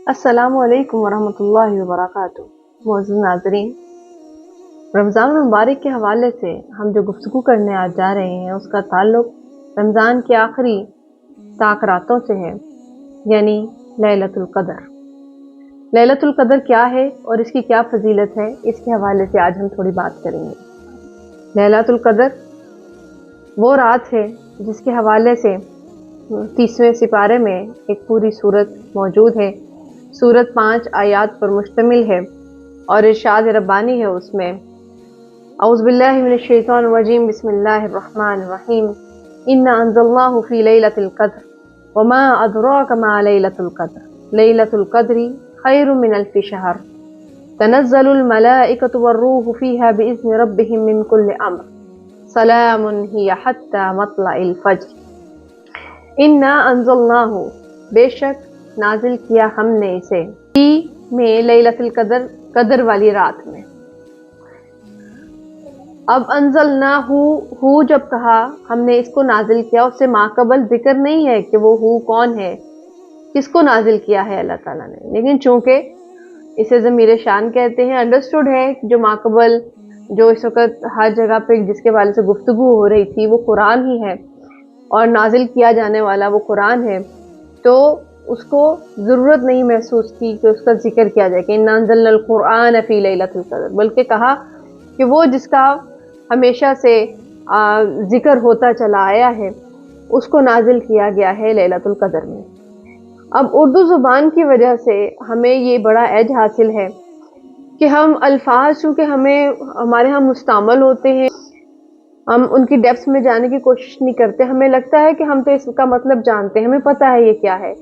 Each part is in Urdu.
السلام علیکم ورحمۃ اللہ وبرکاتہ۔ معزز ناظرین، رمضان المبارک کے حوالے سے ہم جو گفتگو کرنے آج جا رہے ہیں اس کا تعلق رمضان کے آخری طاق راتوں سے ہے، یعنی لیلۃ القدر۔ لیلۃ القدر کیا ہے اور اس کی کیا فضیلت ہے، اس کے حوالے سے آج ہم تھوڑی بات کریں گے۔ لیلۃ القدر وہ رات ہے جس کے حوالے سے 30ویں سپارے میں ایک پوری سورت موجود ہے۔ سورت 5 آیات پر مشتمل ہے اور ارشاد ربانی ہے اس میں، اعوذ باللہ من الشیطان الرجیم، بسم اللہ الرحمن الرحیم، انا انزلناہ فی لیلۃ القدر وما ادراک ما لیلۃ القدر لیلۃ القدر خیر من الف شہر تنزل الملائکۃ والروح فیہا باذن ربہم من کل امر سلام ہی حتی مطلع الفجر۔ انا انزلناہ، بے شک نازل کیا ہم نے اسے، فی میں لیلۃ القدر، قدر والی رات میں۔ اب انزلناہ، ہو جب کہا ہم نے اس کو نازل کیا، اس سے ماقبل ذکر نہیں ہے کہ وہ ہو کون ہے، کس کو نازل کیا ہے اللہ تعالیٰ نے، لیکن چونکہ اسے ضمیر شان کہتے ہیں، انڈرسٹوڈ ہے جو ماقبل جو اس وقت ہر جگہ پہ جس کے بارے سے گفتگو ہو رہی تھی وہ قرآن ہی ہے اور نازل کیا جانے والا وہ قرآن ہے، تو اس کو ضرورت نہیں محسوس کی کہ اس کا ذکر کیا جائے کہ انا انزلنا القرآن فی لیلۃ القدر، بلکہ کہا کہ وہ جس کا ہمیشہ سے ذکر ہوتا چلا آیا ہے اس کو نازل کیا گیا ہے لیلۃ القدر میں۔ اب اردو زبان کی وجہ سے ہمیں یہ بڑا ایج حاصل ہے کہ ہم الفاظ چونکہ ہمارے ہاں مستعمل ہوتے ہیں، ہم ان کی ڈیپس میں جانے کی کوشش نہیں کرتے، ہمیں لگتا ہے کہ ہم تو اس کا مطلب جانتے ہیں، ہمیں پتہ ہے یہ کیا ہے۔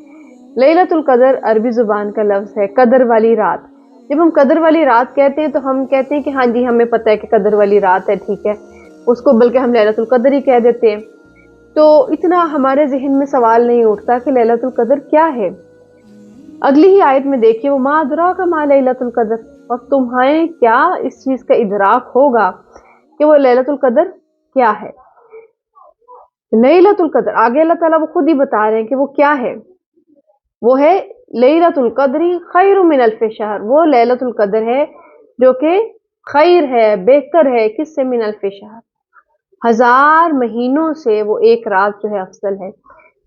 لیلۃ القدر عربی زبان کا لفظ ہے، قدر والی رات۔ جب ہم قدر والی رات کہتے ہیں تو ہم کہتے ہیں کہ ہاں جی ہمیں پتہ ہے کہ قدر والی رات ہے، ٹھیک ہے، اس کو بلکہ ہم لیلۃ القدر ہی کہہ دیتے ہیں، تو اتنا ہمارے ذہن میں سوال نہیں اٹھتا کہ لیلۃ القدر کیا ہے۔ اگلی ہی آیت میں دیکھیے، وما ادراک ما لیلۃ القدر، اور تمہیں کیا اس چیز کا ادراک ہوگا کہ وہ لیلۃ القدر کیا ہے۔ لیلۃ القدر آگے اللہ تعالیٰ وہ خود ہی بتا رہے ہیں کہ وہ کیا ہے، وہ ہے لیلۃ القدر خیر من الف شہر، وہ لیلۃ القدر ہے جو کہ خیر ہے، بہتر ہے، کس سے؟ من الف شہر، 1000 مہینوں سے وہ ایک رات جو ہے افضل ہے۔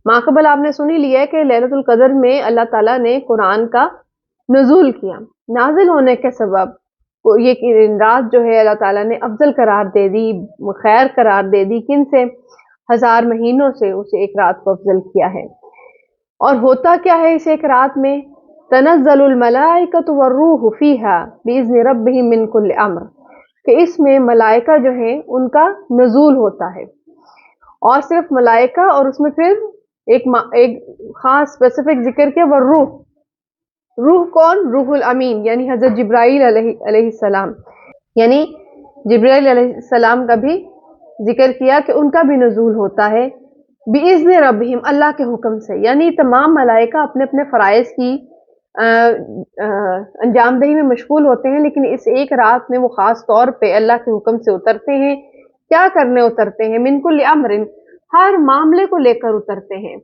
ماقبل آپ نے سنی لیا ہے کہ لیلۃ القدر میں اللہ تعالیٰ نے قرآن کا نزول کیا، نازل ہونے کے سبب یہ رات جو ہے اللہ تعالیٰ نے افضل قرار دے دی، خیر قرار دے دی، کن سے؟ 1000 مہینوں سے اسے ایک رات کو افضل کیا ہے۔ اور ہوتا کیا ہے اس ایک رات میں؟ تنزل الملائکۃ والروح فیہا باذن ربہم من کل امر، کہ اس میں ملائکہ جو ہیں ان کا نزول ہوتا ہے، اور صرف ملائکہ، اور اس میں پھر ایک خاص اسپیسیفک ذکر کیا، والروح، روح کون؟ روح الامین، یعنی حضرت جبرائیل علیہ السلام، یعنی جبرائیل علیہ السلام کا بھی ذکر کیا کہ ان کا بھی نزول ہوتا ہے بِإِذْنِ رَبِّهِمْ، اللہ کے حکم سے، یعنی تمام ملائکہ اپنے اپنے فرائض کی انجام دہی میں مشغول ہوتے ہیں، لیکن اس ایک رات میں وہ خاص طور پہ اللہ کے حکم سے اترتے ہیں۔ کیا کرنے اترتے ہیں؟ من کل امر، ہر معاملے کو لے کر اترتے ہیں،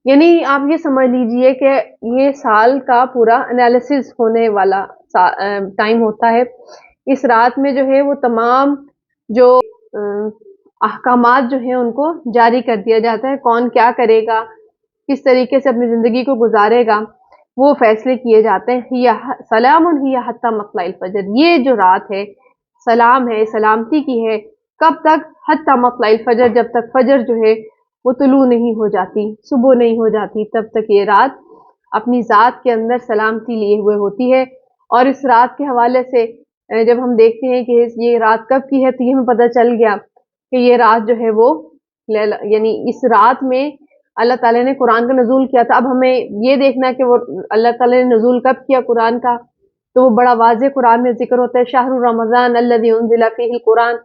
یعنی آپ یہ سمجھ لیجئے کہ یہ سال کا پورا انالیسس ہونے والا ٹائم ہوتا ہے۔ اس رات میں جو ہے وہ تمام جو احکامات جو ہیں ان کو جاری کر دیا جاتا ہے، کون کیا کرے گا، کس طریقے سے اپنی زندگی کو گزارے گا، وہ فیصلے کیے جاتے ہیں۔ سلام ہی حتی مطلع الفجر، یہ جو رات ہے سلام ہے، سلامتی کی ہے، کب تک؟ حتی مطلع الفجر، جب تک فجر جو ہے وہ طلوع نہیں ہو جاتی، صبح نہیں ہو جاتی، تب تک یہ رات اپنی ذات کے اندر سلامتی لیے ہوئے ہوتی ہے۔ اور اس رات کے حوالے سے جب ہم دیکھتے ہیں کہ یہ رات کب کی ہے تو یہ ہمیں پتہ چل گیا کہ یہ رات جو ہے وہ یعنی اس رات میں اللہ تعالیٰ نے قرآن کا نزول کیا تھا۔ اب ہمیں یہ دیکھنا کہ وہ اللہ تعالیٰ نے نزول کب کیا قرآن کا، تو وہ بڑا واضح قرآن میں ذکر ہوتا ہے، شہر رمضان الذی انزل فیہ القرآن،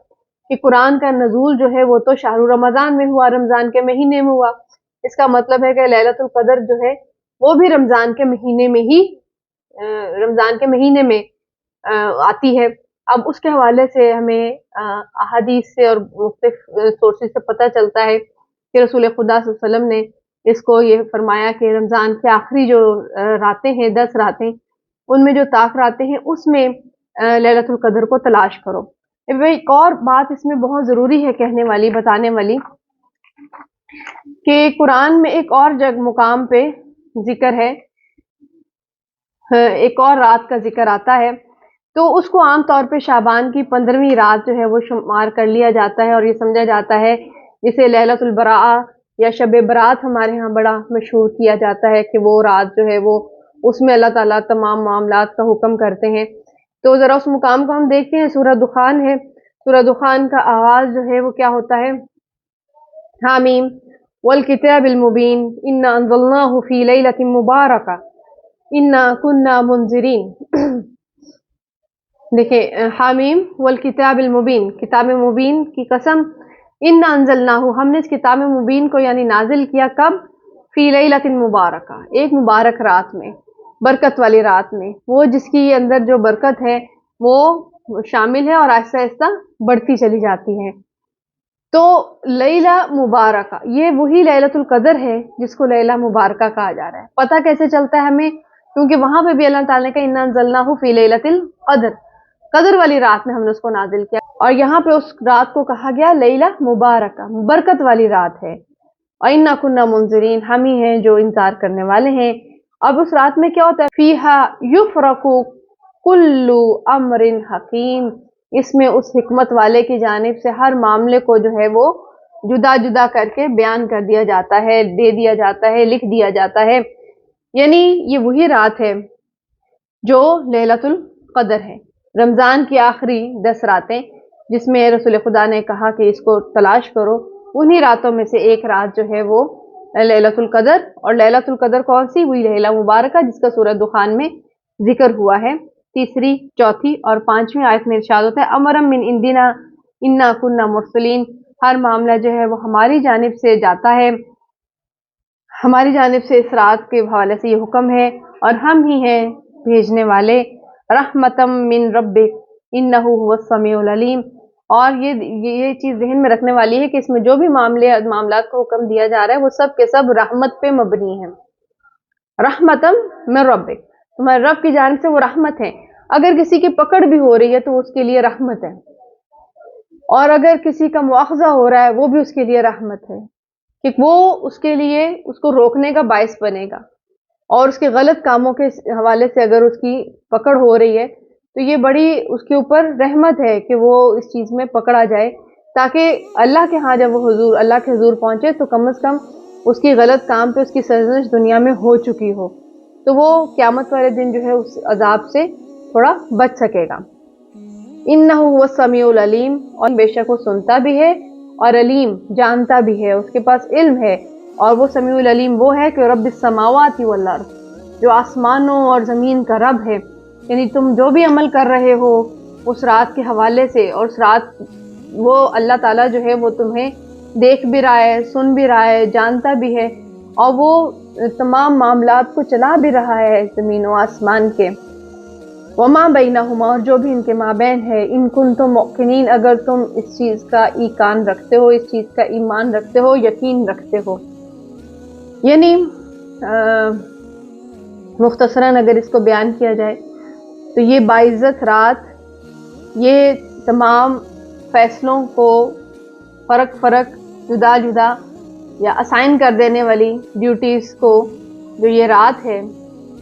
کہ قرآن کا نزول جو ہے وہ تو شہر رمضان میں ہوا، رمضان کے مہینے میں ہوا۔ اس کا مطلب ہے کہ لیلۃ القدر جو ہے وہ بھی رمضان کے مہینے میں ہی آتی ہے۔ اب اس کے حوالے سے ہمیں احادیث سے اور مختلف سورسز سے پتہ چلتا ہے کہ رسول خدا صلی اللہ علیہ وسلم نے اس کو یہ فرمایا کہ رمضان کے آخری جو راتیں ہیں 10 راتیں، ان میں جو طاق راتیں ہیں اس میں لیلۃ القدر کو تلاش کرو۔ ایک اور بات اس میں بہت ضروری ہے کہنے والی، بتانے والی، کہ قرآن میں ایک اور مقام پہ ذکر ہے، ایک اور رات کا ذکر آتا ہے، تو اس کو عام طور پہ شعبان کی 15ویں رات جو ہے وہ شمار کر لیا جاتا ہے، اور یہ سمجھا جاتا ہے جسے لیلۃ البراء یا شب برات ہمارے ہاں بڑا مشہور کیا جاتا ہے، کہ وہ رات جو ہے وہ اس میں اللہ تعالیٰ تمام معاملات کا حکم کرتے ہیں۔ تو ذرا اس مقام کو ہم دیکھتے ہیں، سورہ دخان ہے، سورہ دخان کا آغاز جو ہے وہ کیا ہوتا ہے؟ حامیم والکتاب المبین انا انزلناہ فی لیلۃ مبارکہ انا کنا منذرین۔ دیکھیں، حامیم والکتاب المبین، کتاب مبین کی قسم، انا انزلناہ، ہم نے اس کتاب مبین کو یعنی نازل کیا کب؟ فی لیلۃ مبارکہ، ایک مبارک رات میں، برکت والی رات میں، وہ جس کی اندر جو برکت ہے وہ شامل ہے اور آہستہ آہستہ بڑھتی چلی جاتی ہے۔ تو لیلہ مبارکہ، یہ وہی لیلۃ القدر ہے جس کو لیلہ مبارکہ کہا جا رہا ہے۔ پتہ کیسے چلتا ہے ہمیں؟ کیونکہ وہاں پہ بھی اللہ تعالیٰ نے کہا انا انزلناہ فی لیلۃ القدر، قدر والی رات میں ہم نے اس کو نازل کیا، اور یہاں پہ اس رات کو کہا گیا لیلہ مبارکہ، برکت والی رات ہے۔ وَإِنَّا كُنَّا مُنذِرِينَ، ہم ہی ہیں جو انذار کرنے والے ہیں۔ اب اس رات میں کیا ہوتا ہے؟ فِيهَا يُفْرَقُ كُلُّ أَمْرٍ حَكِيمٍ، اس میں اس حکمت والے کی جانب سے ہر معاملے کو جو ہے وہ جدا جدا کر کے بیان کر دیا جاتا ہے، دے دیا جاتا ہے، لکھ دیا جاتا ہے۔ یعنی یہ وہی رات ہے جو لیلۃ القدر ہے، رمضان کی آخری 10 راتیں جس میں رسول خدا نے کہا کہ اس کو تلاش کرو، انہی راتوں میں سے ایک رات جو ہے وہ لیلۃ القدر، اور لیلۃ القدر کون سی؟ وہی لیلہ مبارکہ جس کا سورہ دخان میں ذکر ہوا ہے۔ تیسری، چوتھی اور 5ویں آیت میں ارشاد ہوتا ہے امرم من عندنا انا کنا مرسلین، ہر معاملہ جو ہے وہ ہماری جانب سے جاتا ہے، ہماری جانب سے اس رات کے حوالے سے یہ حکم ہے، اور ہم ہی ہیں بھیجنے والے، رحمتم من ربک انہ هو السمیع العلیم۔ اور یہ چیز ذہن میں رکھنے والی ہے کہ اس میں جو بھی معاملات کو حکم دیا جا رہا ہے وہ سب کے سب رحمت پہ مبنی ہیں۔ رحمتم من ربک، تمہارے رب کی جانب سے وہ رحمت ہے۔ اگر کسی کی پکڑ بھی ہو رہی ہے تو اس کے لیے رحمت ہے، اور اگر کسی کا مواخذہ ہو رہا ہے وہ بھی اس کے لیے رحمت ہے، کہ وہ اس کے لیے اس کو روکنے کا باعث بنے گا، اور اس کے غلط کاموں کے حوالے سے اگر اس کی پکڑ ہو رہی ہے تو یہ بڑی اس کے اوپر رحمت ہے کہ وہ اس چیز میں پکڑا جائے، تاکہ اللہ کے ہاں جب وہ اللہ کے حضور پہنچے تو کم از کم اس کی غلط کام پہ اس کی سرزنش دنیا میں ہو چکی ہو، تو وہ قیامت والے دن جو ہے اس عذاب سے تھوڑا بچ سکے گا۔ انہ هو السمیع العلیم، اور بے شک وہ سنتا بھی ہے اور علیم جانتا بھی ہے، اس کے پاس علم ہے، اور وہ سمیع العلیم وہ ہے کہ رب السماوات والارض، جو آسمانوں اور زمین کا رب ہے۔ یعنی تم جو بھی عمل کر رہے ہو اس رات کے حوالے سے، اور اس رات وہ اللہ تعالیٰ جو ہے وہ تمہیں دیکھ بھی رہا ہے، سن بھی رہا ہے، جانتا بھی ہے، اور وہ تمام معاملات کو چلا بھی رہا ہے زمین و آسمان کے۔ وما بینہما، اور جو بھی ان کے مابین ہے، ان کنتم موقنین، اگر تم اس چیز کا ایقان رکھتے ہو، اس چیز کا ایمان رکھتے ہو، یقین رکھتے ہو۔ یعنی مختصراً اگر اس کو بیان کیا جائے تو یہ باعزت رات، یہ تمام فیصلوں کو فرق جدا جدا یا اسائن کر دینے والی ڈیوٹیز کو، جو یہ رات ہے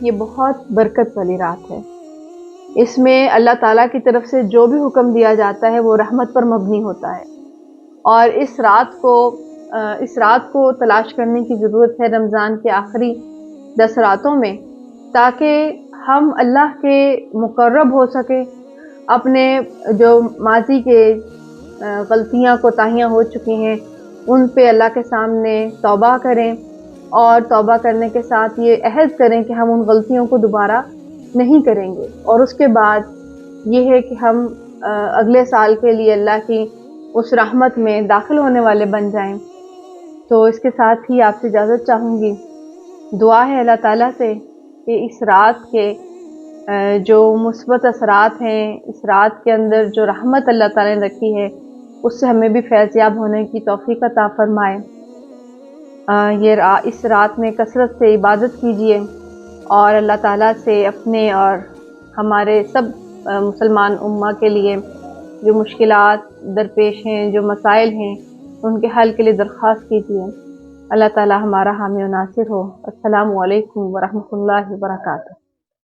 یہ بہت برکت والی رات ہے۔ اس میں اللہ تعالیٰ کی طرف سے جو بھی حکم دیا جاتا ہے وہ رحمت پر مبنی ہوتا ہے، اور اس رات کو تلاش کرنے کی ضرورت ہے رمضان کے آخری 10 راتوں میں، تاکہ ہم اللہ کے مقرب ہو سکے، اپنے جو ماضی کے غلطیاں کوتاہیاں ہو چکی ہیں ان پہ اللہ کے سامنے توبہ کریں، اور توبہ کرنے کے ساتھ یہ عہد کریں کہ ہم ان غلطیوں کو دوبارہ نہیں کریں گے، اور اس کے بعد یہ ہے کہ ہم اگلے سال کے لیے اللہ کی اس رحمت میں داخل ہونے والے بن جائیں۔ تو اس کے ساتھ ہی آپ سے اجازت چاہوں گی، دعا ہے اللہ تعالیٰ سے کہ اس رات کے جو مثبت اثرات ہیں، اس رات کے اندر جو رحمت اللہ تعالیٰ نے رکھی ہے، اس سے ہمیں بھی فیض یاب ہونے کی توفیق عطا فرمائے۔ اس رات میں کثرت سے عبادت کیجیے اور اللہ تعالیٰ سے اپنے اور ہمارے سب مسلمان امہ کے لیے جو مشکلات درپیش ہیں، جو مسائل ہیں، ان کے حل کے لیے درخواست کیجیے۔ اللہ تعالیٰ ہمارا حامی و ناصر ہو۔ السلام علیکم ورحمۃ اللہ وبرکاتہ۔